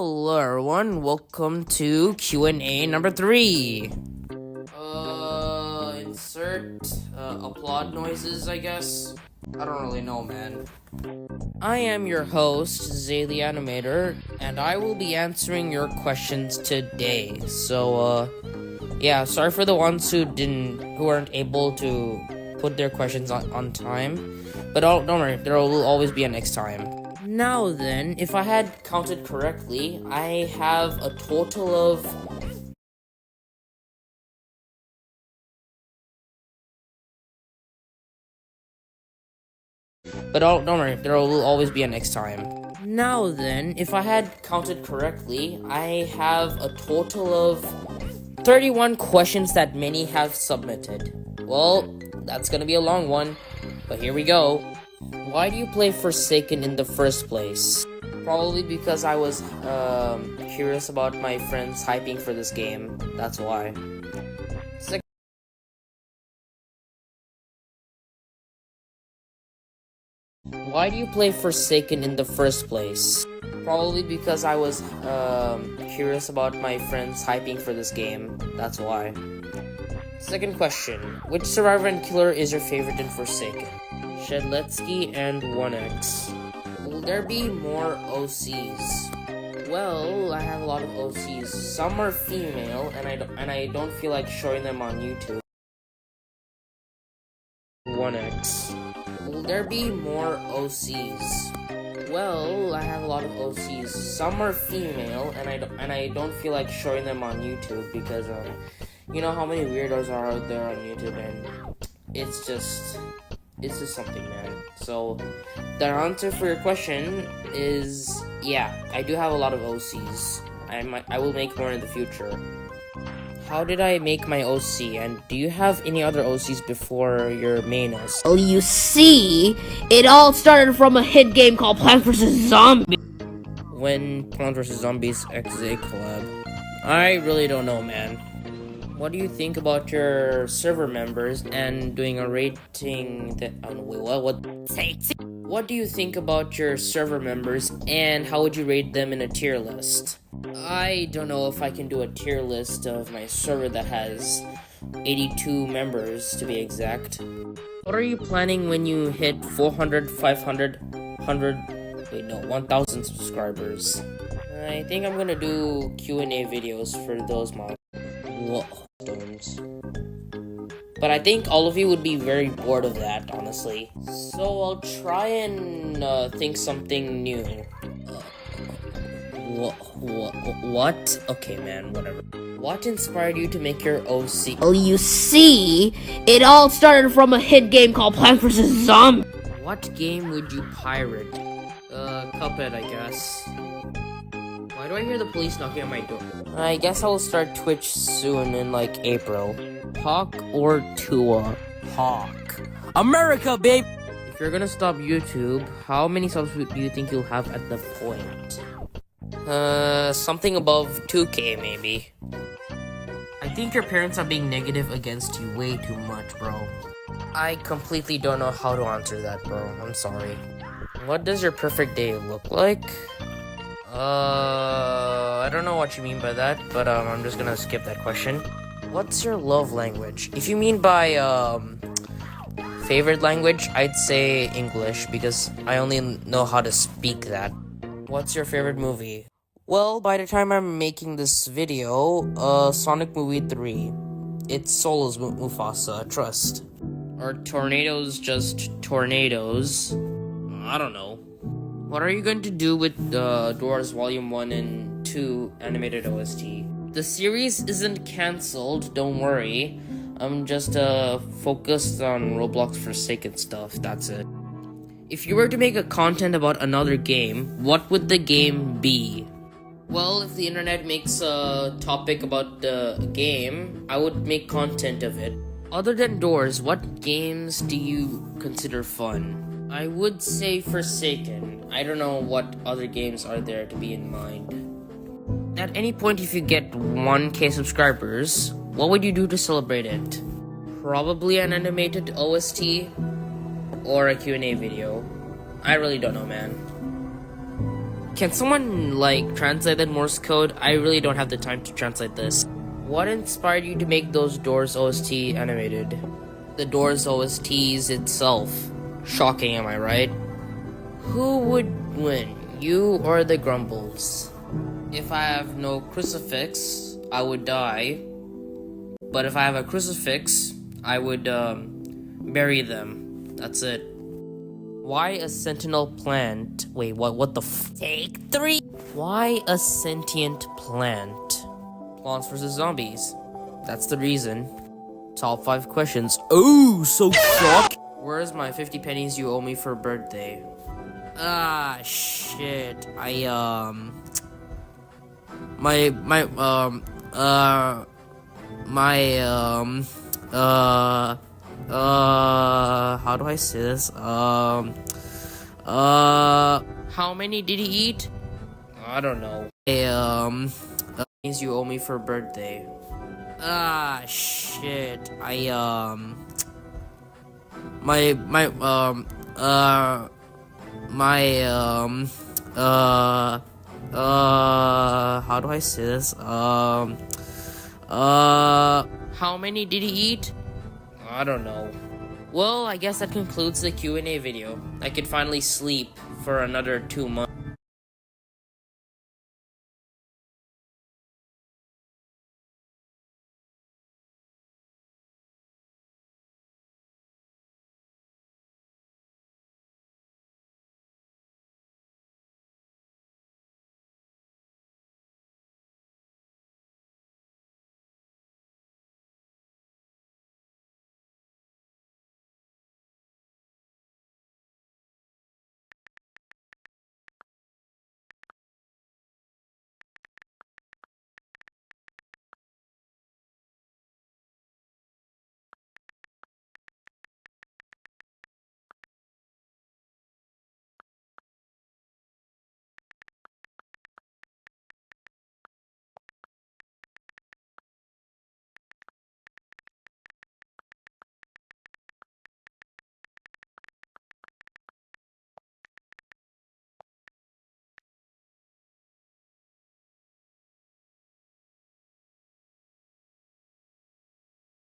Hello everyone, welcome to Q&A number 3. Insert applaud noises, I guess. I don't really know, man. I am your host, Zay the Animator, and I will be answering your questions today. So, sorry for the ones who weren't able to put their questions on time. But don't worry, there will always be a next time. Now then, if I had counted correctly, I have a total of... But don't worry, there will always be a next time. Now then, if I had counted correctly, I have a total of 31 questions that many have submitted. Well, that's gonna be a long one, but here we go. Why do you play Forsaken in the first place? Probably because I was curious about my friends hyping for this game. That's why. Why do you play Forsaken in the first place? Probably because I was curious about my friends hyping for this game. That's why. Second question. Which survivor and killer is your favorite in Forsaken? Shedletsky and 1X. Will there be more OCs? Well, I have a lot of OCs. Some are female, and I don't feel like showing them on YouTube. 1X. Will there be more OCs? Well, I have a lot of OCs. Some are female, and I don't feel like showing them on YouTube because you know how many weirdos are out there on YouTube, and it's just something, man. So the answer for your question is I do have a lot of OCs. I will make more in the future. How did I make my OC, and do you have any other OCs before your main OC? Well, you see, it all started from a hit game called Plants vs. Zombies. When Plants vs. Zombies XZ collab? I really don't know, man. What do you think about your server members and doing a rating that... What do you think about your server members and how would you rate them in a tier list? I don't know if I can do a tier list of my server that has 82 members to be exact. What are you planning when you hit 400, 500, 1,000 subscribers? I think I'm gonna do Q&A videos for those milestones. But I think all of you would be very bored of that, honestly. So I'll try and think something new. What? Okay, man, whatever. What inspired you to make your OC? Well, you see, it all started from a hit game called Plants vs. Zombies. What game would you pirate? Cuphead, I guess. Why do I hear the police knocking on my door? I guess I'll start Twitch soon in like April. Hawk or Tua? Hawk. America, babe! If you're gonna stop YouTube, how many subs do you think you'll have at the point? Something above 2K maybe. I think your parents are being negative against you way too much, bro. I completely don't know how to answer that, bro. I'm sorry. What does your perfect day look like? I don't know what you mean by that, but I'm just gonna skip that question. What's your love language? If you mean by favorite language, I'd say English because I only know how to speak that. What's your favorite movie? Well, by the time I'm making this video, Sonic Movie 3. It's Solo's Mufasa, trust. Are tornadoes just tornadoes? I don't know. What are you going to do with Doors Volume 1 and 2 animated OST? The series isn't cancelled, don't worry. I'm just focused on Roblox Forsaken stuff, that's it. If you were to make a content about another game, what would the game be? Well, if the internet makes a topic about the game, I would make content of it. Other than Doors, what games do you consider fun? I would say Forsaken. I don't know what other games are there to be in mind. At any point, if you get 1K subscribers, what would you do to celebrate it? Probably an animated OST or a Q&A video. I really don't know, man. Can someone, like, translate that Morse code? I really don't have the time to translate this. What inspired you to make those Doors OST animated? The Doors OSTs itself. Shocking, am I right? Who would win, you or the Grumbles? If I have no crucifix, I would die. But if I have a crucifix, I would, bury them. That's it. Why a sentinel plant? Wait, what the Take 3? Why a sentient plant? Plants vs. Zombies. That's the reason. Top 5 questions. Oh, so shock! Where's my 50 pennies you owe me for birthday? Ah, shit. How do I say this? How many did he eat? I don't know. Things you owe me for birthday. Ah, shit. How do I say this? How many did he eat? I don't know. Well, I guess that concludes the Q&A video. I could finally sleep for another 2 months.